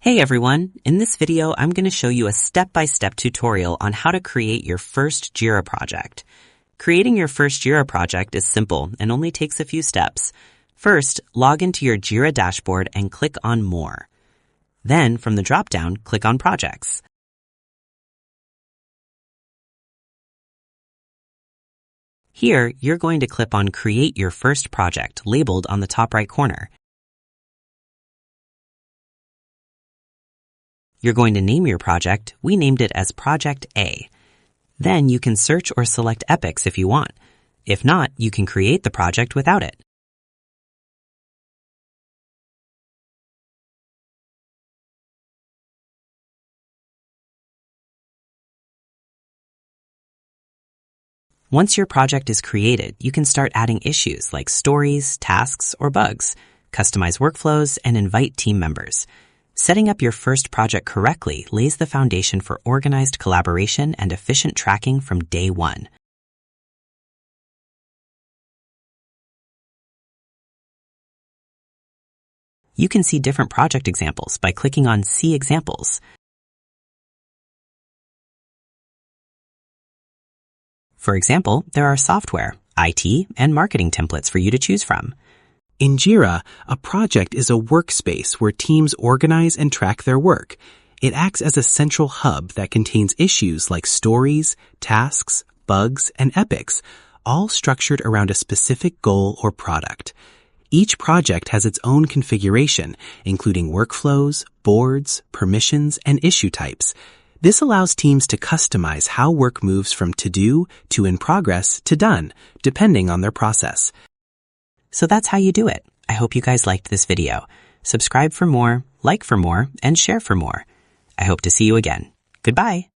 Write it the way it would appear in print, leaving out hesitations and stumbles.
Hey everyone, in this video I'm going to show you a step-by-step tutorial on how to create your first Jira project. Creating your first Jira project is simple and only takes a few steps. First, log into your Jira dashboard and click on More. Then, from the drop-down, click on Projects. Here, you're going to click on Create Your First Project, labeled on the top right corner. You're going to name your project. We named it as Project A. Then you can search or select epics if you want. If not, you can create the project without it. Once your project is created, you can start adding issues like stories, tasks, or bugs, customize workflows, and invite team members. Setting up your first project correctly lays the foundation for organized collaboration and efficient tracking from day one. You can see different project examples by clicking on See Examples. For example, there are software, IT, and marketing templates for you to choose from. In Jira, a project is a workspace where teams organize and track their work. It acts as a central hub that contains issues like stories, tasks, bugs, and epics, all structured around a specific goal or product. Each project has its own configuration, including workflows, boards, permissions, and issue types. This allows teams to customize how work moves from to-do to in progress to done, depending on their process. So that's how you do it. I hope you guys liked this video. Subscribe for more, like for more, and share for more. I hope to see you again. Goodbye.